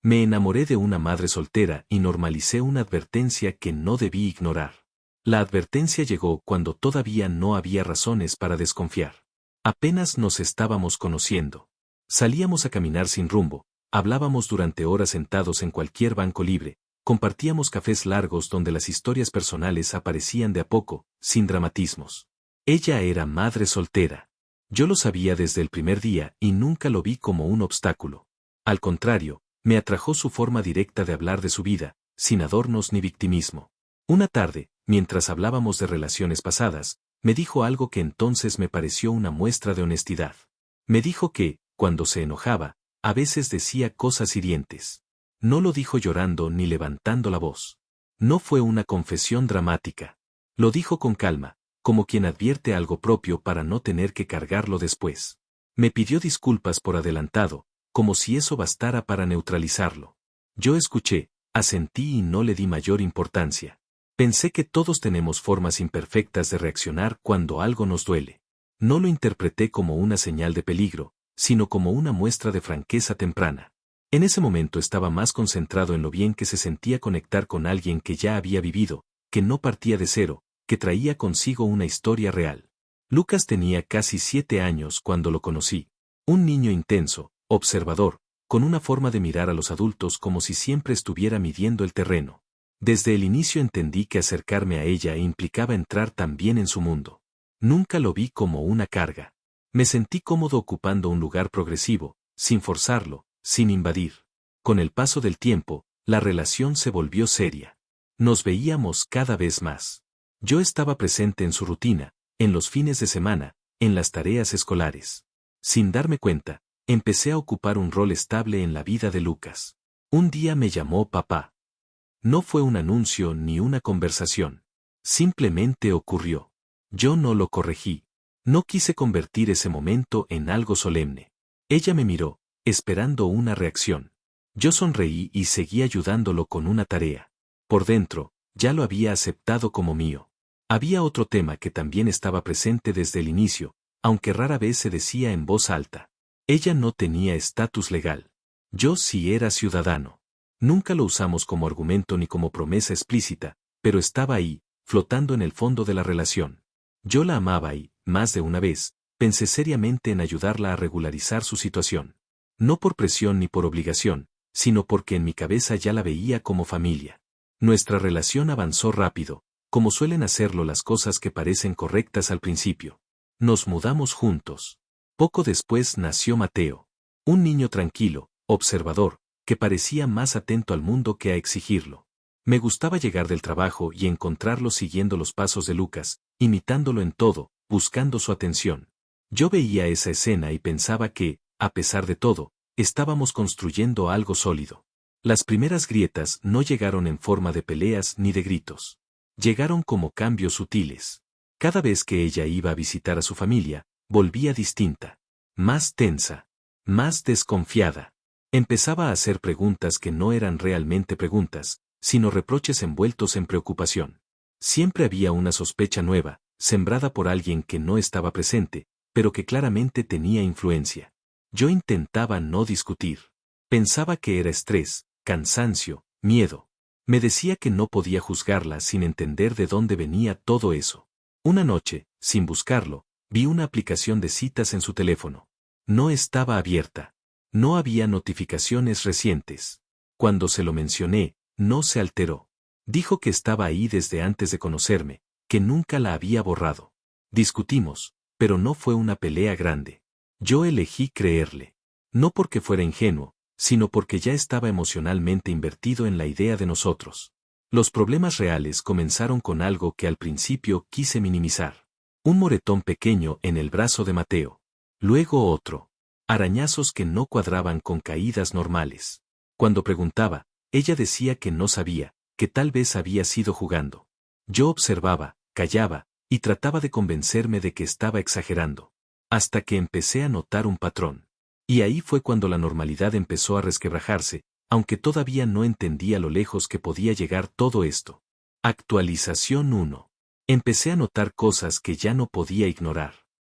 Me enamoré de una madre soltera y normalicé una advertencia que no debí ignorar. La advertencia llegó cuando todavía no había razones para desconfiar. Apenas nos estábamos conociendo. Salíamos a caminar sin rumbo, hablábamos durante horas sentados en cualquier banco libre, compartíamos cafés largos donde las historias personales aparecían de a poco, sin dramatismos. Ella era madre soltera. Yo lo sabía desde el primer día y nunca lo vi como un obstáculo. Al contrario, me atrajo su forma directa de hablar de su vida, sin adornos ni victimismo. Una tarde, mientras hablábamos de relaciones pasadas, me dijo algo que entonces me pareció una muestra de honestidad. Me dijo que, cuando se enojaba, a veces decía cosas hirientes. No lo dijo llorando ni levantando la voz. No fue una confesión dramática. Lo dijo con calma, como quien advierte algo propio para no tener que cargarlo después. Me pidió disculpas por adelantado, como si eso bastara para neutralizarlo. Yo escuché, asentí y no le di mayor importancia. Pensé que todos tenemos formas imperfectas de reaccionar cuando algo nos duele. No lo interpreté como una señal de peligro, sino como una muestra de franqueza temprana. En ese momento estaba más concentrado en lo bien que se sentía conectar con alguien que ya había vivido, que no partía de cero, que traía consigo una historia real. Lucas tenía casi 7 años cuando lo conocí. Un niño intenso, observador, con una forma de mirar a los adultos como si siempre estuviera midiendo el terreno. Desde el inicio entendí que acercarme a ella implicaba entrar también en su mundo. Nunca lo vi como una carga. Me sentí cómodo ocupando un lugar progresivo, sin forzarlo, sin invadir. Con el paso del tiempo, la relación se volvió seria. Nos veíamos cada vez más. Yo estaba presente en su rutina, en los fines de semana, en las tareas escolares. Sin darme cuenta, empecé a ocupar un rol estable en la vida de Lucas. Un día me llamó papá. No fue un anuncio ni una conversación. Simplemente ocurrió. Yo no lo corregí. No quise convertir ese momento en algo solemne. Ella me miró, esperando una reacción. Yo sonreí y seguí ayudándolo con una tarea. Por dentro, ya lo había aceptado como mío. Había otro tema que también estaba presente desde el inicio, aunque rara vez se decía en voz alta. Ella no tenía estatus legal. Yo sí era ciudadano. Nunca lo usamos como argumento ni como promesa explícita, pero estaba ahí, flotando en el fondo de la relación. Yo la amaba y, más de una vez, pensé seriamente en ayudarla a regularizar su situación. No por presión ni por obligación, sino porque en mi cabeza ya la veía como familia. Nuestra relación avanzó rápido, como suelen hacerlo las cosas que parecen correctas al principio. Nos mudamos juntos. Poco después nació Mateo. Un niño tranquilo, observador, que parecía más atento al mundo que a exigirlo. Me gustaba llegar del trabajo y encontrarlo siguiendo los pasos de Lucas, imitándolo en todo, buscando su atención. Yo veía esa escena y pensaba que, a pesar de todo, estábamos construyendo algo sólido. Las primeras grietas no llegaron en forma de peleas ni de gritos. Llegaron como cambios sutiles. Cada vez que ella iba a visitar a su familia, volvía distinta. Más tensa. Más desconfiada. Empezaba a hacer preguntas que no eran realmente preguntas, sino reproches envueltos en preocupación. Siempre había una sospecha nueva, sembrada por alguien que no estaba presente, pero que claramente tenía influencia. Yo intentaba no discutir. Pensaba que era estrés, cansancio, miedo. Me decía que no podía juzgarla sin entender de dónde venía todo eso. Una noche, sin buscarlo, vi una aplicación de citas en su teléfono. No estaba abierta. No había notificaciones recientes. Cuando se lo mencioné, no se alteró. Dijo que estaba ahí desde antes de conocerme, que nunca la había borrado. Discutimos, pero no fue una pelea grande. Yo elegí creerle. No porque fuera ingenuo, sino porque ya estaba emocionalmente invertido en la idea de nosotros. Los problemas reales comenzaron con algo que al principio quise minimizar. Un moretón pequeño en el brazo de Mateo. Luego otro. Arañazos que no cuadraban con caídas normales. Cuando preguntaba, ella decía que no sabía, que tal vez había sido jugando. Yo observaba, callaba, y trataba de convencerme de que estaba exagerando. Hasta que empecé a notar un patrón. Y ahí fue cuando la normalidad empezó a resquebrajarse, aunque todavía no entendía lo lejos que podía llegar todo esto. Actualización 1. Empecé a notar cosas que ya no podía ignorar.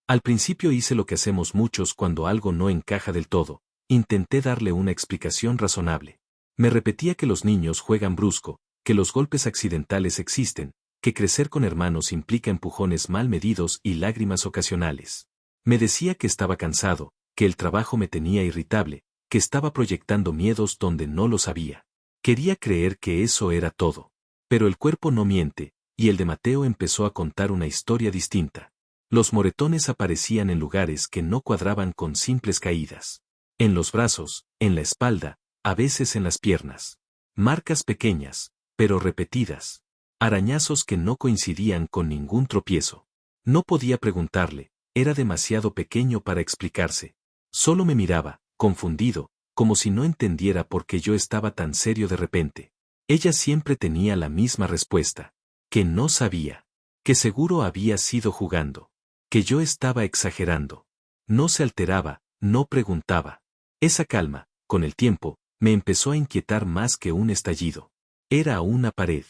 Al principio hice lo que hacemos muchos cuando algo no encaja del todo, intenté darle una explicación razonable. Me repetía que los niños juegan brusco, que los golpes accidentales existen, que crecer con hermanos implica empujones mal medidos y lágrimas ocasionales. Me decía que estaba cansado, que el trabajo me tenía irritable, que estaba proyectando miedos donde no los había. Quería creer que eso era todo. Pero el cuerpo no miente, y el de Mateo empezó a contar una historia distinta. Los moretones aparecían en lugares que no cuadraban con simples caídas. En los brazos, en la espalda, a veces en las piernas. Marcas pequeñas, pero repetidas. Arañazos que no coincidían con ningún tropiezo. No podía preguntarle, era demasiado pequeño para explicarse. Solo me miraba, confundido, como si no entendiera por qué yo estaba tan serio de repente. Ella siempre tenía la misma respuesta. Que no sabía. Que seguro había sido jugando. Que yo estaba exagerando. No se alteraba, no preguntaba. Esa calma, con el tiempo, me empezó a inquietar más que un estallido. Era una pared.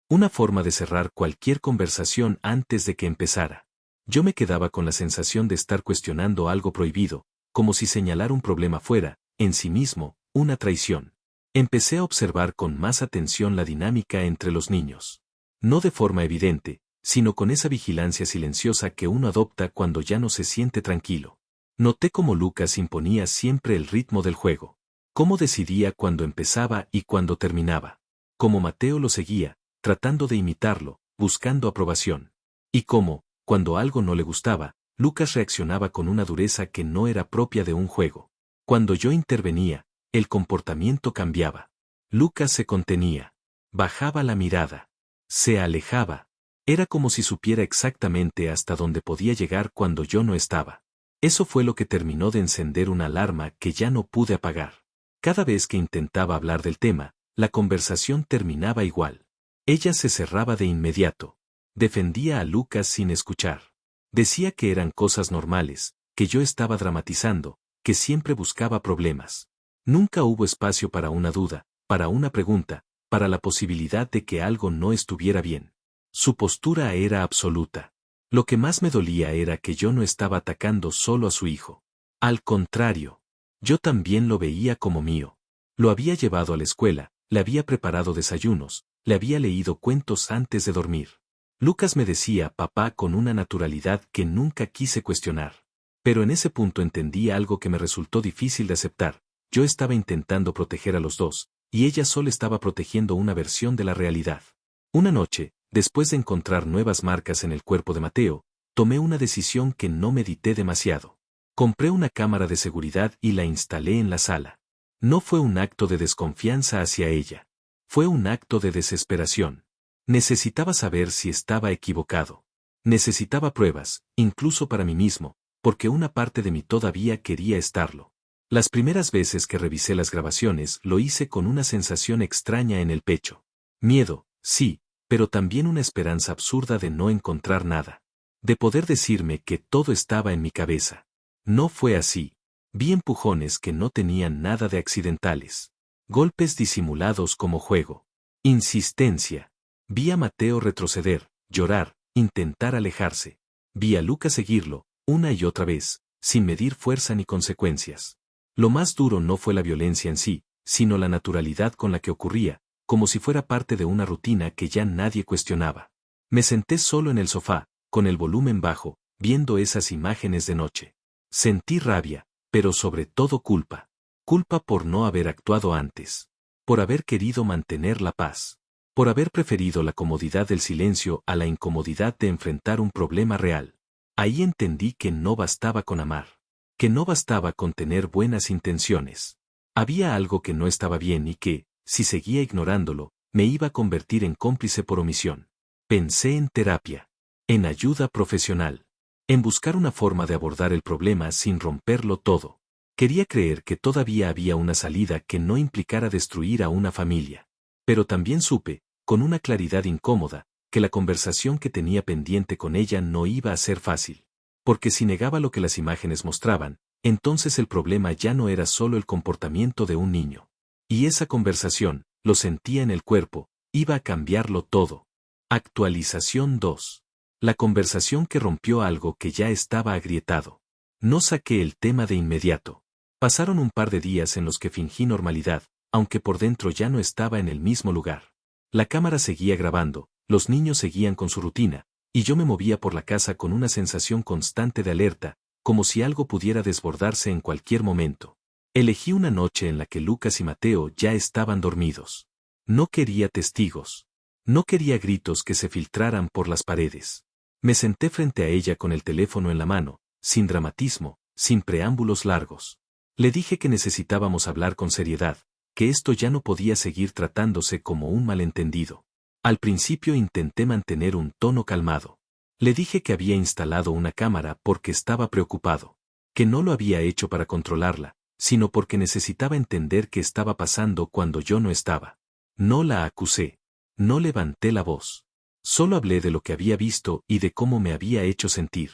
Una forma de cerrar cualquier conversación antes de que empezara. Yo me quedaba con la sensación de estar cuestionando algo prohibido, como si señalar un problema fuera, en sí mismo, una traición. Empecé a observar con más atención la dinámica entre los niños. No de forma evidente, sino con esa vigilancia silenciosa que uno adopta cuando ya no se siente tranquilo. Noté cómo Lucas imponía siempre el ritmo del juego. Cómo decidía cuándo empezaba y cuándo terminaba. Cómo Mateo lo seguía, tratando de imitarlo, buscando aprobación. Y cómo, cuando algo no le gustaba, Lucas reaccionaba con una dureza que no era propia de un juego. Cuando yo intervenía, el comportamiento cambiaba. Lucas se contenía. Bajaba la mirada. Se alejaba. Era como si supiera exactamente hasta dónde podía llegar cuando yo no estaba. Eso fue lo que terminó de encender una alarma que ya no pude apagar. Cada vez que intentaba hablar del tema, la conversación terminaba igual. Ella se cerraba de inmediato. Defendía a Lucas sin escuchar. Decía que eran cosas normales, que yo estaba dramatizando, que siempre buscaba problemas. Nunca hubo espacio para una duda, para una pregunta, para la posibilidad de que algo no estuviera bien. Su postura era absoluta. Lo que más me dolía era que yo no estaba atacando solo a su hijo. Al contrario, yo también lo veía como mío. Lo había llevado a la escuela, le había preparado desayunos, le había leído cuentos antes de dormir. Lucas me decía papá con una naturalidad que nunca quise cuestionar. Pero en ese punto entendí algo que me resultó difícil de aceptar. Yo estaba intentando proteger a los dos, y ella solo estaba protegiendo una versión de la realidad. Una noche, después de encontrar nuevas marcas en el cuerpo de Mateo, tomé una decisión que no medité demasiado. Compré una cámara de seguridad y la instalé en la sala. No fue un acto de desconfianza hacia ella. Fue un acto de desesperación. Necesitaba saber si estaba equivocado. Necesitaba pruebas, incluso para mí mismo, porque una parte de mí todavía quería estarlo. Las primeras veces que revisé las grabaciones lo hice con una sensación extraña en el pecho. Miedo, sí, pero también una esperanza absurda de no encontrar nada. De poder decirme que todo estaba en mi cabeza. No fue así. Vi empujones que no tenían nada de accidentales. Golpes disimulados como juego. Insistencia. Vi a Mateo retroceder, llorar, intentar alejarse. Vi a Lucas seguirlo, una y otra vez, sin medir fuerza ni consecuencias. Lo más duro no fue la violencia en sí, sino la naturalidad con la que ocurría, como si fuera parte de una rutina que ya nadie cuestionaba. Me senté solo en el sofá, con el volumen bajo, viendo esas imágenes de noche. Sentí rabia, pero sobre todo culpa. Culpa por no haber actuado antes. Por haber querido mantener la paz. Por haber preferido la comodidad del silencio a la incomodidad de enfrentar un problema real. Ahí entendí que no bastaba con amar. Que no bastaba con tener buenas intenciones. Había algo que no estaba bien y que, si seguía ignorándolo, me iba a convertir en cómplice por omisión. Pensé en terapia. En ayuda profesional. En buscar una forma de abordar el problema sin romperlo todo. Quería creer que todavía había una salida que no implicara destruir a una familia. Pero también supe, con una claridad incómoda, que la conversación que tenía pendiente con ella no iba a ser fácil. Porque si negaba lo que las imágenes mostraban, entonces el problema ya no era solo el comportamiento de un niño. Y esa conversación, lo sentía en el cuerpo, iba a cambiarlo todo. Actualización 2. La conversación que rompió algo que ya estaba agrietado. No saqué el tema de inmediato. Pasaron un par de días en los que fingí normalidad, aunque por dentro ya no estaba en el mismo lugar. La cámara seguía grabando, los niños seguían con su rutina, y yo me movía por la casa con una sensación constante de alerta, como si algo pudiera desbordarse en cualquier momento. Elegí una noche en la que Lucas y Mateo ya estaban dormidos. No quería testigos. No quería gritos que se filtraran por las paredes. Me senté frente a ella con el teléfono en la mano, sin dramatismo, sin preámbulos largos. Le dije que necesitábamos hablar con seriedad, que esto ya no podía seguir tratándose como un malentendido. Al principio intenté mantener un tono calmado. Le dije que había instalado una cámara porque estaba preocupado, que no lo había hecho para controlarla, sino porque necesitaba entender qué estaba pasando cuando yo no estaba. No la acusé. No levanté la voz. Solo hablé de lo que había visto y de cómo me había hecho sentir.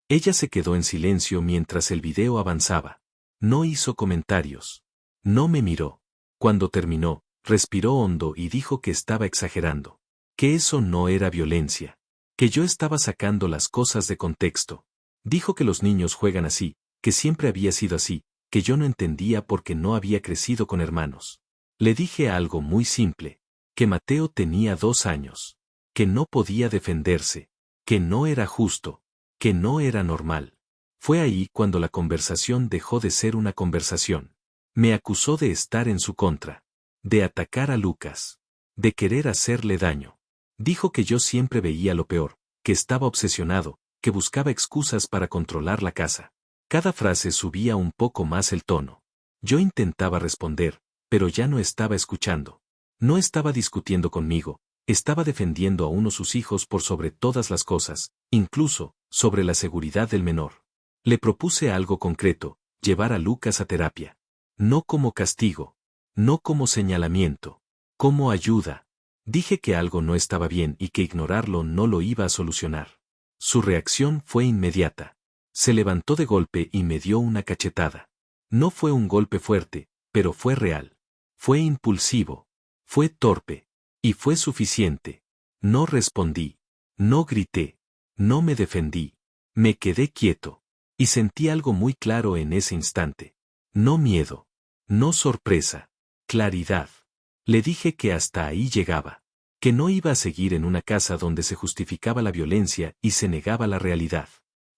Ella se quedó en silencio mientras el video avanzaba. No hizo comentarios. No me miró. Cuando terminó, respiró hondo y dijo que estaba exagerando. Que eso no era violencia. Que yo estaba sacando las cosas de contexto. Dijo que los niños juegan así, que siempre había sido así, que yo no entendía porque no había crecido con hermanos. Le dije algo muy simple. Que Mateo tenía 2 años. Que no podía defenderse. Que no era justo. Que no era normal. Fue ahí cuando la conversación dejó de ser una conversación. Me acusó de estar en su contra. De atacar a Lucas. De querer hacerle daño. Dijo que yo siempre veía lo peor, que estaba obsesionado, que buscaba excusas para controlar la casa. Cada frase subía un poco más el tono. Yo intentaba responder, pero ya no estaba escuchando. No estaba discutiendo conmigo, estaba defendiendo a uno de sus hijos por sobre todas las cosas, incluso sobre la seguridad del menor. Le propuse algo concreto, llevar a Lucas a terapia. No como castigo, no como señalamiento, como ayuda. Dije que algo no estaba bien y que ignorarlo no lo iba a solucionar. Su reacción fue inmediata. Se levantó de golpe y me dio una cachetada. No fue un golpe fuerte, pero fue real. Fue impulsivo. Fue torpe. Y fue suficiente. No respondí. No grité. No me defendí. Me quedé quieto. Y sentí algo muy claro en ese instante. No miedo. No sorpresa. Claridad. Le dije que hasta ahí llegaba. Que no iba a seguir en una casa donde se justificaba la violencia y se negaba la realidad.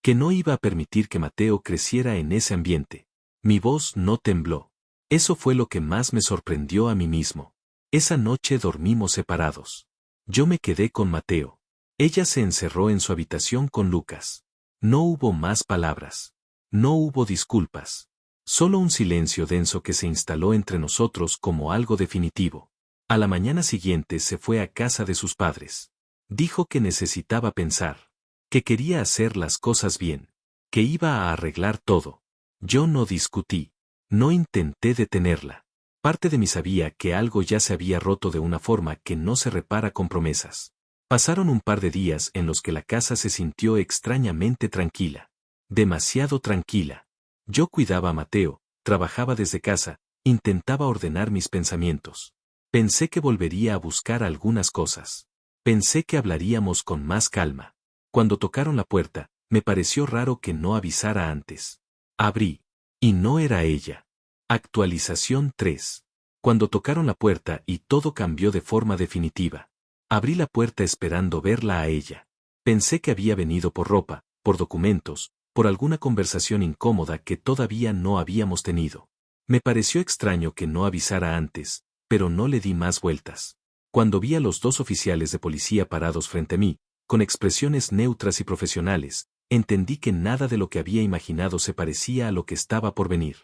Que no iba a permitir que Mateo creciera en ese ambiente. Mi voz no tembló. Eso fue lo que más me sorprendió a mí mismo. Esa noche dormimos separados. Yo me quedé con Mateo. Ella se encerró en su habitación con Lucas. No hubo más palabras. No hubo disculpas. Solo un silencio denso que se instaló entre nosotros como algo definitivo. A la mañana siguiente se fue a casa de sus padres. Dijo que necesitaba pensar. Que quería hacer las cosas bien. Que iba a arreglar todo. Yo no discutí. No intenté detenerla. Parte de mí sabía que algo ya se había roto de una forma que no se repara con promesas. Pasaron un par de días en los que la casa se sintió extrañamente tranquila. Demasiado tranquila. Yo cuidaba a Mateo, trabajaba desde casa, intentaba ordenar mis pensamientos. Pensé que volvería a buscar algunas cosas. Pensé que hablaríamos con más calma. Cuando tocaron la puerta, me pareció raro que no avisara antes. Abrí. Y no era ella. Actualización 3. Cuando tocaron la puerta y todo cambió de forma definitiva. Abrí la puerta esperando verla a ella. Pensé que había venido por ropa, por documentos, por alguna conversación incómoda que todavía no habíamos tenido. Me pareció extraño que no avisara antes, pero no le di más vueltas. Cuando vi a los 2 oficiales de policía parados frente a mí, con expresiones neutras y profesionales, entendí que nada de lo que había imaginado se parecía a lo que estaba por venir.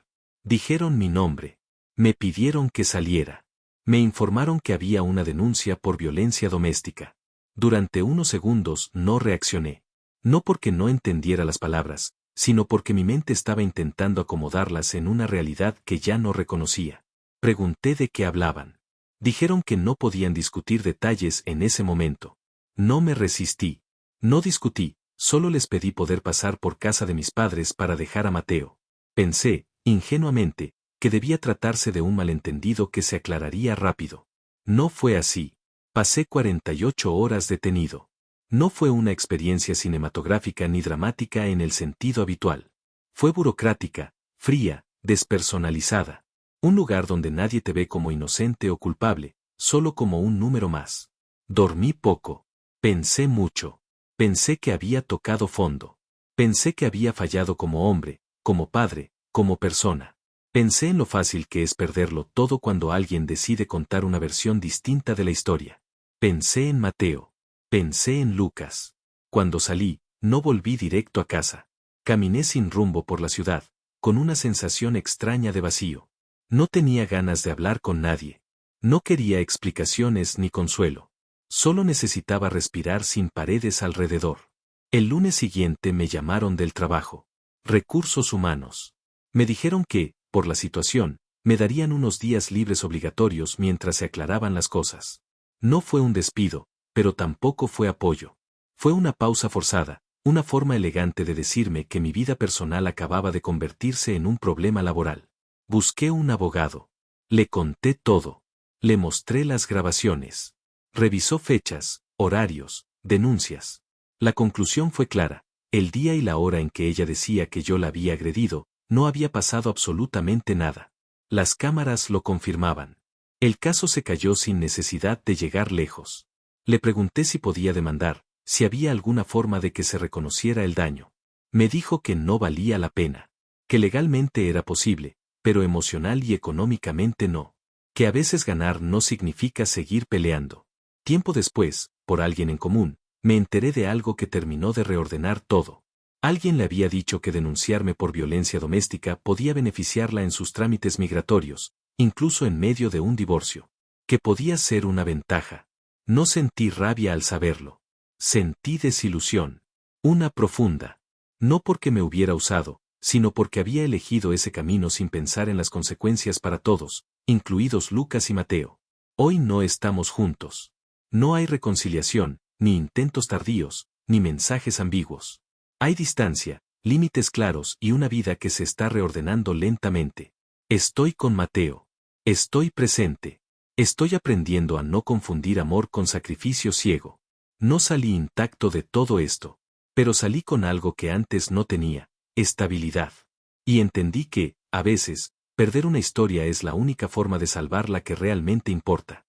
Dijeron mi nombre. Me pidieron que saliera. Me informaron que había una denuncia por violencia doméstica. Durante unos segundos no reaccioné. No porque no entendiera las palabras, sino porque mi mente estaba intentando acomodarlas en una realidad que ya no reconocía. Pregunté de qué hablaban. Dijeron que no podían discutir detalles en ese momento. No me resistí. No discutí, solo les pedí poder pasar por casa de mis padres para dejar a Mateo. Pensé, ingenuamente, que debía tratarse de un malentendido que se aclararía rápido. No fue así. Pasé 48 horas detenido. No fue una experiencia cinematográfica ni dramática en el sentido habitual. Fue burocrática, fría, despersonalizada. Un lugar donde nadie te ve como inocente o culpable, solo como un número más. Dormí poco. Pensé mucho. Pensé que había tocado fondo. Pensé que había fallado como hombre, como padre, como persona. Pensé en lo fácil que es perderlo todo cuando alguien decide contar una versión distinta de la historia. Pensé en Mateo. Pensé en Lucas. Cuando salí, no volví directo a casa. Caminé sin rumbo por la ciudad, con una sensación extraña de vacío. No tenía ganas de hablar con nadie. No quería explicaciones ni consuelo. Solo necesitaba respirar sin paredes alrededor. El lunes siguiente me llamaron del trabajo. Recursos humanos. Me dijeron que, por la situación, me darían unos días libres obligatorios mientras se aclaraban las cosas. No fue un despido, pero tampoco fue apoyo. Fue una pausa forzada, una forma elegante de decirme que mi vida personal acababa de convertirse en un problema laboral. Busqué un abogado. Le conté todo. Le mostré las grabaciones. Revisó fechas, horarios, denuncias. La conclusión fue clara. El día y la hora en que ella decía que yo la había agredido, no había pasado absolutamente nada. Las cámaras lo confirmaban. El caso se cayó sin necesidad de llegar lejos. Le pregunté si podía demandar, si había alguna forma de que se reconociera el daño. Me dijo que no valía la pena. Que legalmente era posible, pero emocional y económicamente no. Que a veces ganar no significa seguir peleando. Tiempo después, por alguien en común, me enteré de algo que terminó de reordenar todo. Alguien le había dicho que denunciarme por violencia doméstica podía beneficiarla en sus trámites migratorios, incluso en medio de un divorcio. Que podía ser una ventaja. No sentí rabia al saberlo. Sentí desilusión. Una profunda. No porque me hubiera usado, sino porque había elegido ese camino sin pensar en las consecuencias para todos, incluidos Lucas y Mateo. Hoy no estamos juntos. No hay reconciliación, ni intentos tardíos, ni mensajes ambiguos. Hay distancia, límites claros y una vida que se está reordenando lentamente. Estoy con Mateo. Estoy presente. Estoy aprendiendo a no confundir amor con sacrificio ciego. No salí intacto de todo esto, pero salí con algo que antes no tenía, estabilidad. Y entendí que, a veces, perder una historia es la única forma de salvar la que realmente importa.